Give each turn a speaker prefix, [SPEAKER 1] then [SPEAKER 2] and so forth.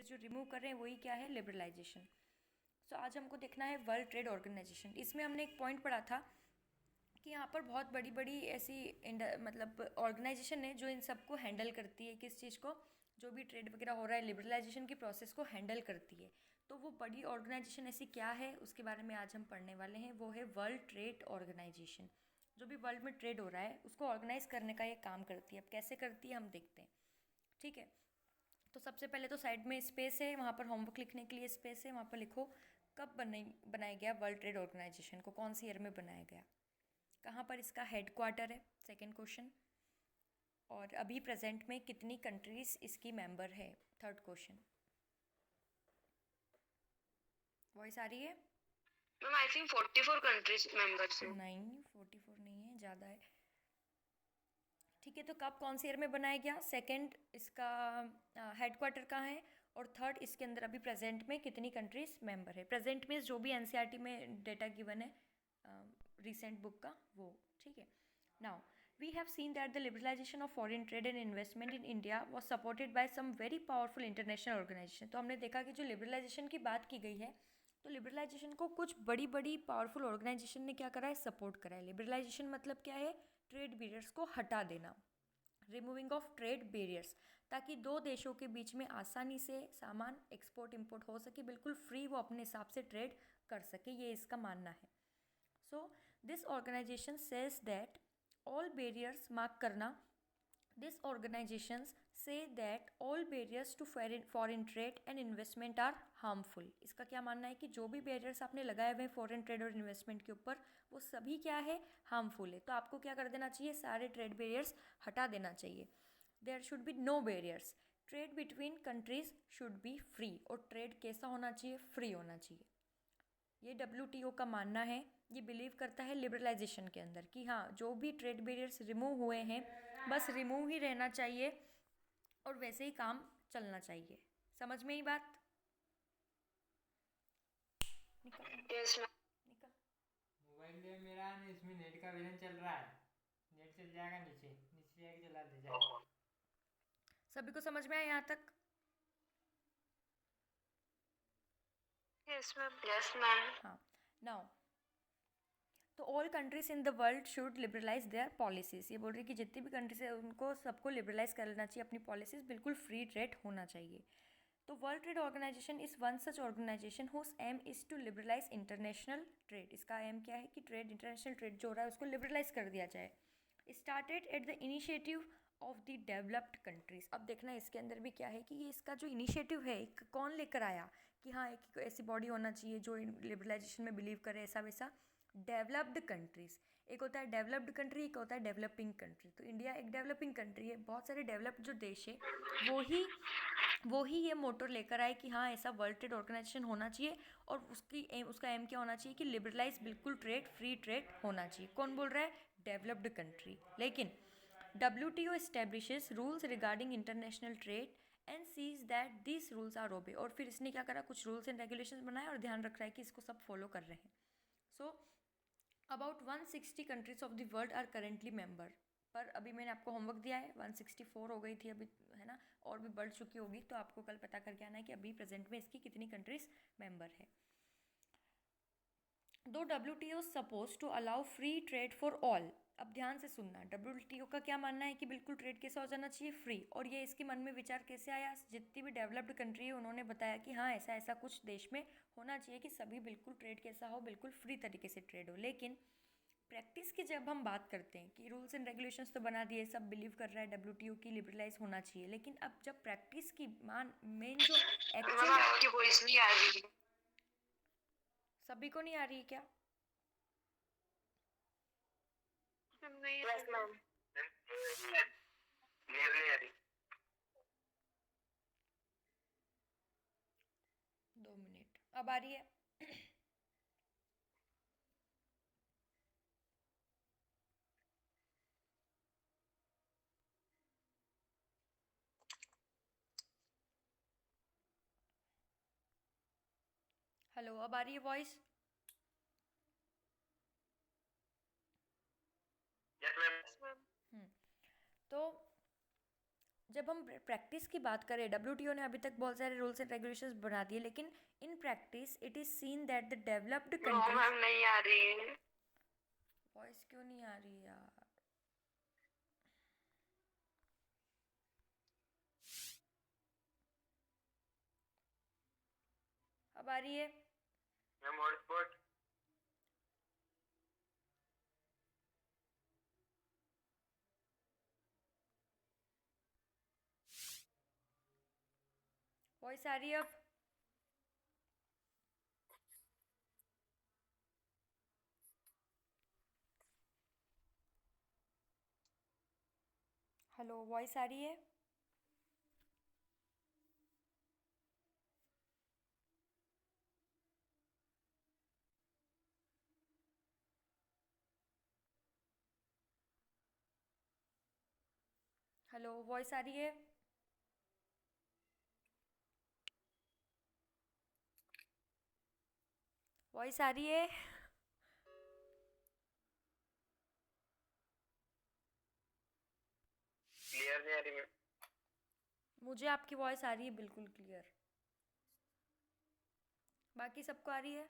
[SPEAKER 1] जो रिमूव कर रहे हैं वही क्या है, लिबरलाइजेशन। सो आज हमको देखना है वर्ल्ड ट्रेड ऑर्गेनाइजेशन। इसमें हमने एक पॉइंट पढ़ा था कि यहाँ पर बहुत बड़ी बड़ी ऐसी मतलब ऑर्गेनाइजेशन है जो इन सबको हैंडल करती है, किस चीज़ को, जो भी ट्रेड वगैरह हो रहा है, लिबरलाइजेशन की प्रोसेस को हैंडल करती है। तो वो बड़ी ऑर्गेनाइजेशन ऐसी क्या है उसके बारे में आज हम पढ़ने वाले हैं। वो है वर्ल्ड ट्रेड ऑर्गेनाइजेशन। जो भी वर्ल्ड में ट्रेड हो रहा है उसको ऑर्गेनाइज करने का ये काम करती है। अब कैसे करती है हम देखते हैं, ठीक है। तो सबसे पहले तो साइड में स्पेस है, वहाँ पर होमवर्क लिखने के लिए स्पेस है, वहाँ पर लिखो कब बनाया गया वर्ल्ड ट्रेड ऑर्गेनाइजेशन को, कौन सी ईयर में बनाया गया, कहाँ पर इसका हेड क्वार्टर है, सेकेंड क्वेश्चन, और अभी प्रेजेंट में कितनी कंट्रीज इसकी मेंबर है, थर्ड क्वेश्चन। वॉइस आ रही है?
[SPEAKER 2] Ma'am I think 44 countries members हैं।
[SPEAKER 1] नहीं, 44 नहीं है, ज़्यादा है। ठीक है, तो कब कौन से ईयर में बनाया गया, सेकंड इसका हेड क्वार्टर कहाँ है, और थर्ड इसके अंदर अभी प्रेजेंट में कितनी कंट्रीज मेंबर है। प्रेजेंट में जो भी एनसीईआरटी में डेटा गिवन है रिसेंट बुक का वो, ठीक है। Now we have seen that the liberalisation of foreign trade and investment in India was supported by some very powerful international organisation. तो हमने देखा कि जो लिबरलाइजेशन की बात की गई है, तो लिबरलाइजेशन को कुछ बड़ी बड़ी पावरफुल ऑर्गेनाइजेशन ने क्या करा है, सपोर्ट करा है। लिबरलाइजेशन मतलब क्या है, ट्रेड बैरियर्स को हटा देना, रिमूविंग ऑफ ट्रेड बैरियर्स, ताकि दो देशों के बीच में आसानी से सामान एक्सपोर्ट इंपोर्ट हो सके, बिल्कुल फ्री वो अपने हिसाब से ट्रेड कर सके, ये इसका मानना है। So this organisation says that all barriers, mark करना, this organisations says that all barriers to foreign trade and investment are harmful. इसका क्या मानना है कि जो भी बैरियर्स आपने लगाए हुए हैं फॉरेन ट्रेड और इन्वेस्टमेंट के ऊपर, वो सभी क्या है, हार्मफुल है। तो आपको क्या कर देना चाहिए, सारे ट्रेड बैरियर्स हटा देना चाहिए। There should be no barriers, trade between countries should be free, और ट्रेड कैसा होना चाहिए, फ्री होना चाहिए। ये WTO का मानना है, ये बिलीव करता है लिबरलाइजेशन के अंदर कि हाँ, जो भी ट्रेड बैरियर्स रिमूव हुए हैं बस रिमूव ही रहना चाहिए और वैसे ही काम चलना चाहिए। समझ में ही बात? निकल
[SPEAKER 2] यस मैम।
[SPEAKER 1] निकल।
[SPEAKER 3] मोबाइल जो है मेरा ना, इसमें नेट का वर्जन चल रहा है। नेट चल जाएगा, नीचे नीचे जाके चला दे जाएगा।
[SPEAKER 1] सभी को समझ में आया यहाँ तक?
[SPEAKER 2] Yes ma'am. Yes ma'am.
[SPEAKER 1] हाँ। नाउ तो all countries in the world should liberalise there policies. ये बोल रही है कि जितनी भी कंट्रीज है उनको सबको लिबरलाइज कर लेना चाहिए अपनी पॉलिसीज, बिल्कुल फ्री ट्रेड होना चाहिए। तो world trade organisation is one such organisation whose aim is to liberalise international trade. इसका एम क्या है कि ट्रेड, इंटरनेशनल ट्रेड जो हो रहा है उसको लिबरलाइज कर दिया जाए। Started at the initiative of the developed countries. अब देखना इसके अंदर भी क्या है कि ये इसका जो इनिशिएटिव है कौन लेकर आया, कि हाँ एक ऐसी बॉडी होना चाहिए जो लिबरलाइजेशन में बिलीव करे, ऐसा वैसा। डेवलप्ड कंट्रीज़, एक होता है डेवलप्ड कंट्री, एक होता है डेवलपिंग कंट्री। तो इंडिया एक डेवलपिंग कंट्री है, बहुत सारे डेवलप्ड जो देश है वो ही ये मोटर लेकर आए कि हाँ ऐसा वर्ल्ड ट्रेड ऑर्गेनाइजेशन होना चाहिए, और उसका एम क्या होना चाहिए कि लिबरलाइज, बिल्कुल ट्रेड, फ्री ट्रेड होना चाहिए। कौन बोल रहा है, डेवलप्ड कंट्री। लेकिन WTO establishes rules regarding international trade and sees that this rules are obey. और फिर इसने क्या करा, कुछ रूल्स एंड रेगुलेशंस बनाए और ध्यान रख रहा है कि इसको सब फॉलो कर रहे हैं। So about 160 countries of the world are currently member. पर अभी मैंने आपको होमवर्क दिया है, 164 हो गई थी अभी, है ना, और भी बढ़ चुकी होगी, तो आपको कल पता करके आना है कि अभी प्रेजेंट में इसकी कितनी कंट्रीज मेंबर है। दो WTO suppose to allow free trade for all. अब ध्यान से सुनना, WTO का क्या मानना है कि बिल्कुल ट्रेड कैसा हो जाना चाहिए, फ्री। और ये इसके मन में विचार कैसे आया, जितनी भी डेवलप्ड कंट्री है उन्होंने बताया कि हाँ ऐसा ऐसा कुछ देश में होना चाहिए कि सभी बिल्कुल ट्रेड कैसा हो, बिल्कुल फ्री तरीके से ट्रेड हो। लेकिन प्रैक्टिस की जब हम बात करते हैं कि रूल्स एंड रेगुलेशंस तो बना दिए, सब बिलीव कर रहा है WTO की लिबरलाइज होना चाहिए, लेकिन अब जब प्रैक्टिस की मेन जो
[SPEAKER 2] मैम
[SPEAKER 1] एक्चुअल,
[SPEAKER 2] आपकी वॉइस नहीं आ रही है।
[SPEAKER 1] सभी को नहीं आ रही है क्या?
[SPEAKER 2] मैम नहीं। Yes ma'am. नहीं आ रही।
[SPEAKER 1] 2 मिनट, अब आ रही है? हेलो, अब आ रही है वॉइस?
[SPEAKER 2] Yes ma'am.
[SPEAKER 1] तो जब हम प्रैक्टिस की बात करें, WTO ने अभी तक बहुत सारे रूल्स एंड रेगुलेशंस बना दिए, लेकिन in practice it is seen that the developed
[SPEAKER 2] no
[SPEAKER 1] countries.
[SPEAKER 2] Ma'am नहीं आ रही है।
[SPEAKER 1] वॉइस क्यों नहीं आ रही यार? अब आ रही है?
[SPEAKER 2] Ma'am hotspot.
[SPEAKER 1] वॉइस आ रही है अब? हेलो, वॉइस आ रही है? हेलो, वॉइस आ रही है? वॉइस आ रही है?
[SPEAKER 2] क्लियर नहीं आ रही मैम।
[SPEAKER 1] मुझे आपकी वॉइस आ रही है बिल्कुल क्लियर। बाकी सबको आ रही है?